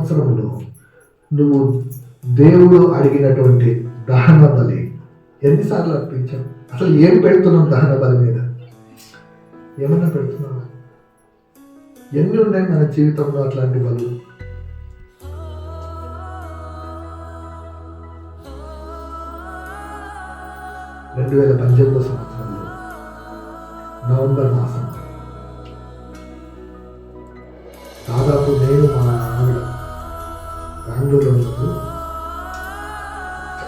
సంవత్సరంలో నువ్వు దేవుడు అడిగినటువంటి దహన బలి ఎన్నిసార్లు అర్పించావు? అసలు ఏం పెడుతున్నావు దహన బలి మీద? ఏమన్నా పెడుతున్నావు? ఎన్ని ఉన్నాయి మన జీవితంలో అట్లాంటి బలు? రెండు 2018 సంవత్సరంలో నవంబర్ మాసం దాదాపు నేను మా ఆవిడ బెంగళూరులో ఉన్నప్పుడు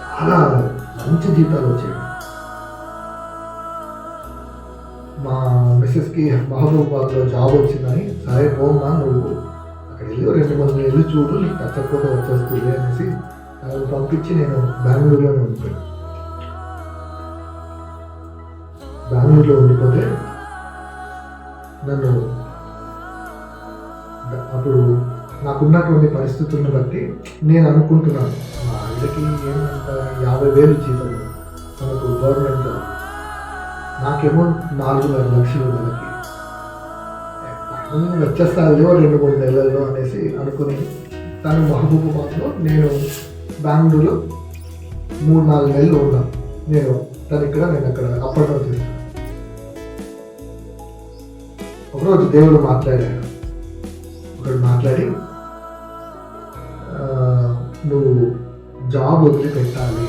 చాలా మంచి జీతాలు వచ్చాయి. మా మిస్సెస్కి మహబూబాబాద్లో జాబ్ వచ్చిందని, సరే పోమ్మా నువ్వు అక్కడ వెళ్ళి 2-3 నెలలు చూడు, నీకు నచ్చకపోతే వచ్చేస్తుంది అనేసి పంపించి నేను బెంగళూరులోనే ఉండిపోయాను. బెంగళూరులో ఉండిపోతే నన్ను అప్పుడు నాకున్నటువంటి పరిస్థితులను బట్టి నేను అనుకుంటున్నాను, మా ఆవిడకి ఏమంత 50,000 జీతం మనకు గవర్నమెంట్ జాబ్, నాకేమో 4.5 లక్షలు నెలకి, వచ్చేస్తాదేమో 2-3 నెలల్లో అనేసి అనుకుని తను మహబూబాబాద్లో, నేను బెంగళూరులో 3-4 నెలలు ఉన్నాను. తను ఇక్కడ, నేను అక్కడ అప్ అండ్ డౌన్ చేస్తాను. ఒకరోజు దేవుడు మాట్లాడాడు. ఒకడు మాట్లాడి, నువ్వు జాబ్ వదిలిపెట్టాలి,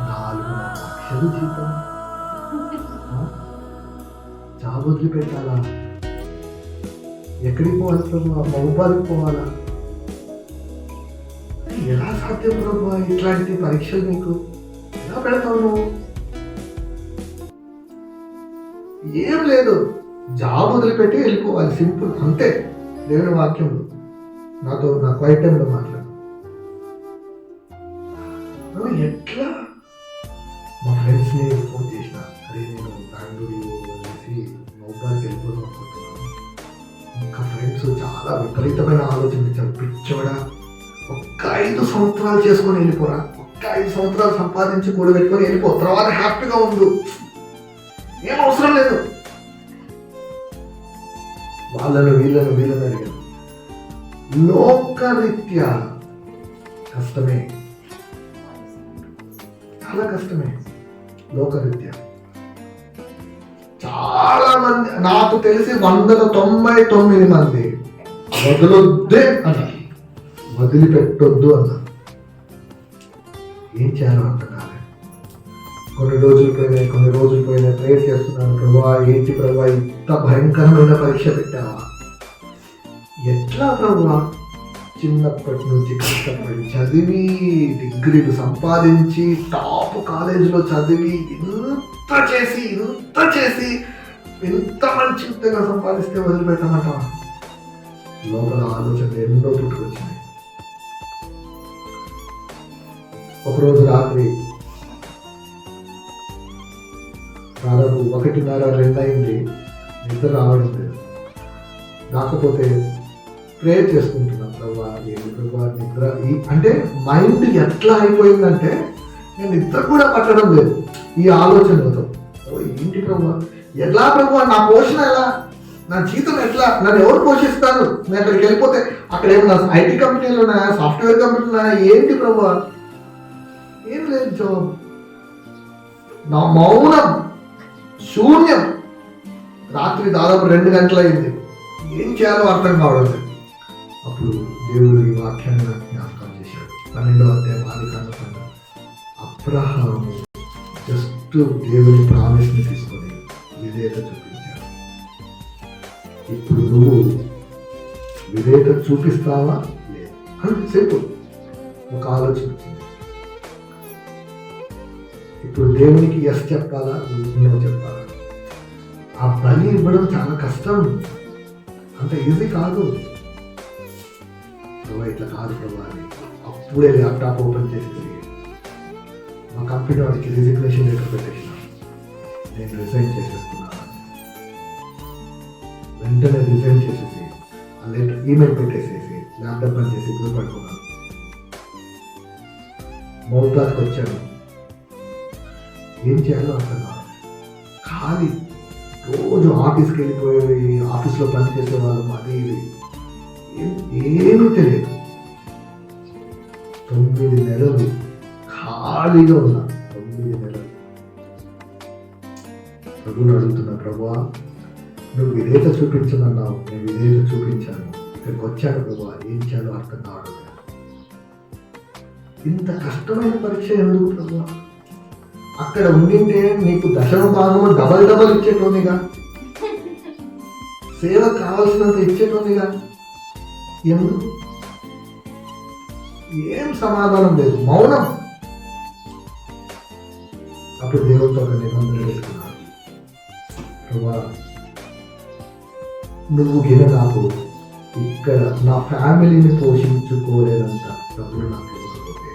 4 లక్షలు జీతం, జాబ్ వదిలిపెట్టాలా? ఎక్కడికి పోవాలి ప్రభు? మహబూబాద్కి పోవాలా? ఎలా సాధ్యం ప్రభు? ఇట్లాంటి పరీక్షలు నీకు ఎలా పెడతావు నువ్వు? ఏం లేదు, జాబ్ వదిలిపెట్టి వెళ్ళిపోవాలి, సింపుల్, అంతే. దేవుని వాక్యంలో నాతో నా క్వైట్ టైంలో మాట్లాడు. ఎట్లా? మా ఫ్రెండ్స్ని ఫోన్ చేసిన, అదే నేను బెంగళూరు అనేసి మహబూబాద్కి వెళ్ళిపోదాం అనుకుంటున్నాను. ఇంకా ఫ్రెండ్స్ చాలా విపరీతమైన ఆలోచన ఇచ్చారు. పిచ్చోడా, ఒక్క 5 సంవత్సరాలు చేసుకొని వెళ్ళిపోరా, ఒక్క 5 సంవత్సరాలు సంపాదించి కూడబెట్టుకొని వెళ్ళిపో, తర్వాత హ్యాపీగా ఉండు, ఏం అవసరం లేదు. వాళ్ళను వీళ్ళను అడిగాను. లోకరీత్యా కష్టమే, చాలా కష్టమే. లోకరీత్యా చాలా మంది, నాకు తెలిసి 199 మంది వదలొద్దే అన్నారు, వదిలిపెట్టొద్దు అన్నారు. ఏం చేయాలో అర్థం కాలేదు. కొన్ని రోజులు పోయినాయి, ప్రేయర్ చేస్తున్నాను, ప్రభా ఏంటి ప్రభా ఇంత భయంకరమైన పరీక్ష పెట్టావా? ఎట్లా ప్రభా? చిన్నప్పటి నుంచి కష్టపడి చదివి, డిగ్రీలు సంపాదించి, టాప్ కాలేజీలో చదివి, ఇంత చేసి ఎంత మంచి ఉద్యోగం సంపాదిస్తే వదిలిపెట్టమంటావా? లోపల ఆలోచనలు ఎన్నో పుట్టుకొచ్చినాయి. ఒకరోజు రాత్రి దాదాపు 1:30-2 అయింది, నిద్ర రావడం లేదు. రాకపోతే ప్రేయర్ చేసుకుంటున్నాను, ప్రభా నిద్ర అంటే మైండ్ ఎట్లా అయిపోయిందంటే నేను నిద్ర కూడా పట్టడం లేదు ఈ ఆలోచనలతో. ఏంటి ప్రభా, ఎలా ప్రభా, నా పోషణ ఎలా, నా జీతం ఎట్లా, నన్ను ఎవరు పోషిస్తారు, నేను అక్కడికి వెళ్ళిపోతే అక్కడ ఏమన్నా ఐటీ కంపెనీలు ఉన్నాయా, సాఫ్ట్వేర్ కంపెనీలు ఉన్నాయా, ఏంటి ప్రభా? ఏం లేదు జాబ్. నా మౌనం, శూన్యం. రాత్రి దాదాపు 2 గంటలైంది, ఏం చేయాలో అర్థం కావడం లేదు. అప్పుడు దేవుడు ఈ వాక్యాన్ని నాకు జ్ఞాపకం చేశాడు. 12వ అధ్యాయం ఆదికాండం. అబ్రహాము జస్ట్ దేవుని ప్రామిస్ని తీసుకొని విధేయత చూపించాడు. ఇప్పుడు నువ్వు విధేయత చూపిస్తావా లేదు అంటే సింపుల్ ఒక ఆలోచన వచ్చింది. ఇప్పుడు దేవునికి ఎస్ చెప్పాలా, నో చెప్పాలా? ఆ బలి ఇవ్వడం చాలా కష్టం, అంత ఈజీ కాదు. ప్రభా ఇట్లా కాదు ప్రభా అని అప్పుడే ల్యాప్టాప్ ఓపెన్ చేసేసి మా కంపెనీ వాడికి రిజిగ్నేషన్ లెటర్ పెట్టేసిన, నేను రిజైన్ చేసేస్తున్నాను. వెంటనే రిజైన్ చేసేసి ఆ లెటర్ ఈమెయిల్ పెట్టేసేసి ల్యాప్టాప్ పని చేసి ఇప్పుడు పడుకున్నాను. మౌతాకి వచ్చాను, ఏం చేయాలో అర్థం కాదు. ఖాళీ రోజు ఆఫీస్కి వెళ్ళిపోయి ఆఫీస్లో పనిచేసే వాళ్ళం, అది ఇది ఏమీ తెలియదు. 9 నెలలు ఖాళీగా ఉన్నా. 9 నెలలు ప్రభువుని అడుగుతున్నా, ప్రభువా నువ్వు విధేయత చూపించమన్నావు, నేను విధేయత చూపించాను, ఇక్కడికి వచ్చాను ప్రభువా, ఏం చేయాలో అర్థం కావడం లేదు. ఇంత కష్టమైన పరీక్ష ఎందుకు ప్రభువా? అక్కడ ఉండింటే నీకు దశమ భాగము డబల్ ఇచ్చేటోనిగా, సేవ కావాల్సినంత ఇచ్చేటోనిగా. ఎందుకు? ఏం సమాధానం లేదు, మౌనం. అప్పుడు దేవుడితో ఒక నిబంధన వేసుకున్నాను, ప్రభువా నువ్వు గిన నాకు ఇక్కడ నా ఫ్యామిలీని పోషించుకోలేదంత డబ్బులు నాకు ఇవ్వకపోతే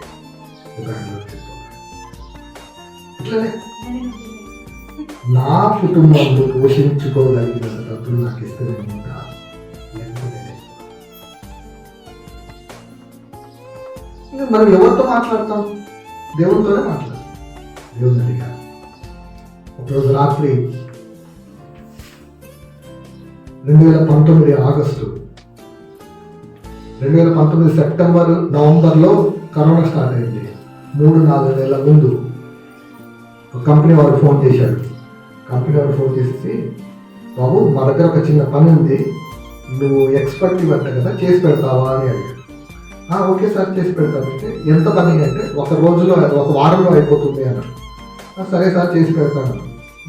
బెంగళూరు ఇట్లనే నా కుటుంబంలో పోషించుకోగలిగిన డబ్బులు నాకు ఇస్తే నేను ఉంటా, లేకపోతే మనం ఎవరితో మాట్లాడతాం? దేవునితోనే మాట్లాడతాం. దేవుని అడిగా ఒకరోజు రాత్రి 2019 ఆగస్టు, 2019 సెప్టెంబర్, నవంబర్లో కరోనా స్టార్ట్ అయింది. 3-4 నెలల ముందు ఒక కంపెనీ వాడు ఫోన్ చేశాడు. కంపెనీ వాడు ఫోన్ చేసి, బాబు మా దగ్గర ఒక చిన్న పని ఉంది, నువ్వు ఎక్స్పర్ట్ ఇవ్వంట కదా, చేసి పెడతావా అని అడిగాడు. ఓకే సార్ చేసి పెడతానంటే, ఎంత పని అంటే ఒక రోజులో, ఒక వారంలో అయిపోతుంది అన్నాడు. సరే సార్ చేసి పెడతాను.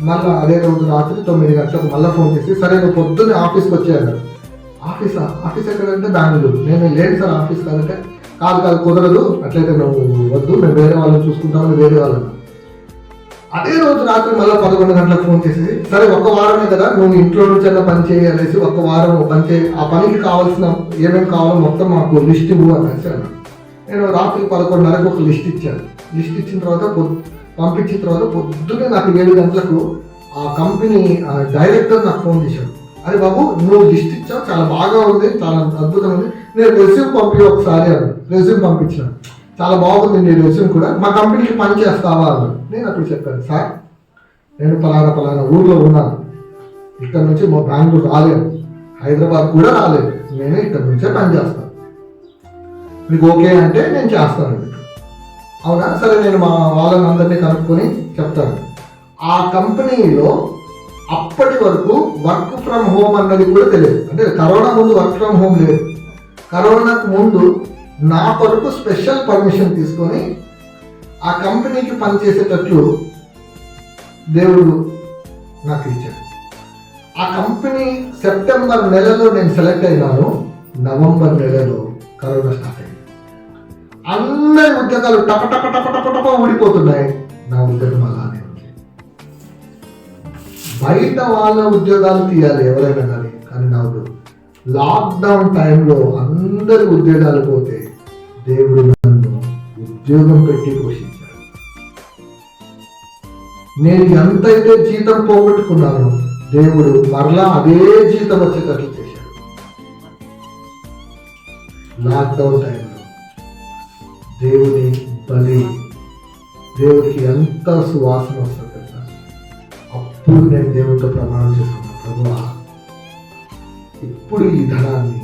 మళ్ళీ అదే రోజు రాత్రి 9 గంటలకు మళ్ళీ ఫోన్ చేసి, సరే నువ్వు పొద్దున్నే ఆఫీస్కి వచ్చాను. ఆఫీస్ ఎక్కడంటే బెంగళూరు. నేను లేదు సార్ ఆఫీస్ కాదంటే, కాదు కుదరదు, అట్లయితే నువ్వు వద్దు, మేము వేరే వాళ్ళని చూసుకుంటామని వేరే వాళ్ళని. అదే రోజు రాత్రి మళ్ళీ 11 గంటలకు ఫోన్ చేసి, సరే ఒక వారమే కదా, నువ్వు ఇంట్లో నుంచి అన్న పని చేయాలేసి ఒక వారం పని చేయి, ఆ పనికి కావాల్సిన ఏమేమి కావాలో మొత్తం మాకు లిస్ట్ ఇవ్వు అనేసి అన్నాడు. నేను రాత్రి 11:30కు ఒక లిస్ట్ ఇచ్చాను. లిస్ట్ ఇచ్చిన తర్వాత పంపించిన తర్వాత పొద్దున్నే నాకు 7 గంటలకు ఆ కంపెనీ డైరెక్టర్ నాకు ఫోన్ చేశాడు. అరే బాబు నువ్వు లిస్ట్ ఇచ్చావు, చాలా బాగా ఉంది, చాలా అద్భుతంగా ఉంది, నేను రెజ్యూమ్ పంపి ఒకసారి అన్నాడు. రెజ్యూమ్ పంపించాను, చాలా బాగుంది నీ రెజ్యూమ్ కూడా, మా కంపెనీకి పని చేస్తావా అన్నాడు. నేను అప్పుడు చెప్పాను, సార్ నేను పలానా ఊర్లో ఉన్నాను, ఇక్కడ నుంచి మా బెంగళూరు రాలేను, హైదరాబాద్ కూడా రాలేదు, నేను ఇక్కడ నుంచే పని చేస్తాను, మీకు ఓకే అంటే నేను చేస్తాను. అవునా, సరే నేను మా వాళ్ళని అందరినీ కనుక్కొని చెప్తాను. ఆ కంపెనీలో అప్పటి వరకు వర్క్ ఫ్రమ్ హోమ్ అన్నది కూడా తెలియదు. అంటే కరోనా ముందు వర్క్ ఫ్రమ్ హోమ్ లేదు. కరోనాకు ముందు నా కొరకు స్పెషల్ పర్మిషన్ తీసుకొని ఆ కంపెనీకి పనిచేసేటట్లు దేవుడు నాకు ఇచ్చాడు. ఆ కంపెనీ సెప్టెంబర్ నెలలో నేను సెలెక్ట్ అయినాను, నవంబర్ నెలలో కరోనా స్టార్ట్ అయింది. అందరి ఉద్యోగాలు టప ఊడిపోతున్నాయి, నా ఉద్యోగం అలానే ఉంది. బయట వాళ్ళ ఉద్యోగాలు తీయాలి ఎవరైనా కానీ నా ఉద్యోగం. లాక్డౌన్ టైంలో అందరి ఉద్యోగాలు పోతే దేవుడు నన్ను ఉద్యోగం పెట్టి పోషించాడు. నేను ఎంతైతే జీతం పోగొట్టుకున్నానో దేవుడు మరలా అదే జీతం వచ్చేటట్లు చేశాడు. లాక్డౌన్ టైంలో దేవుని బలి, దేవుడికి ఎంత సువాసన వస్తుంది కదా. అప్పుడు నేను దేవుడితో ప్రమాణం చేసుకున్నాను, ప్రభువా ఇప్పుడు ఈ ధనాన్ని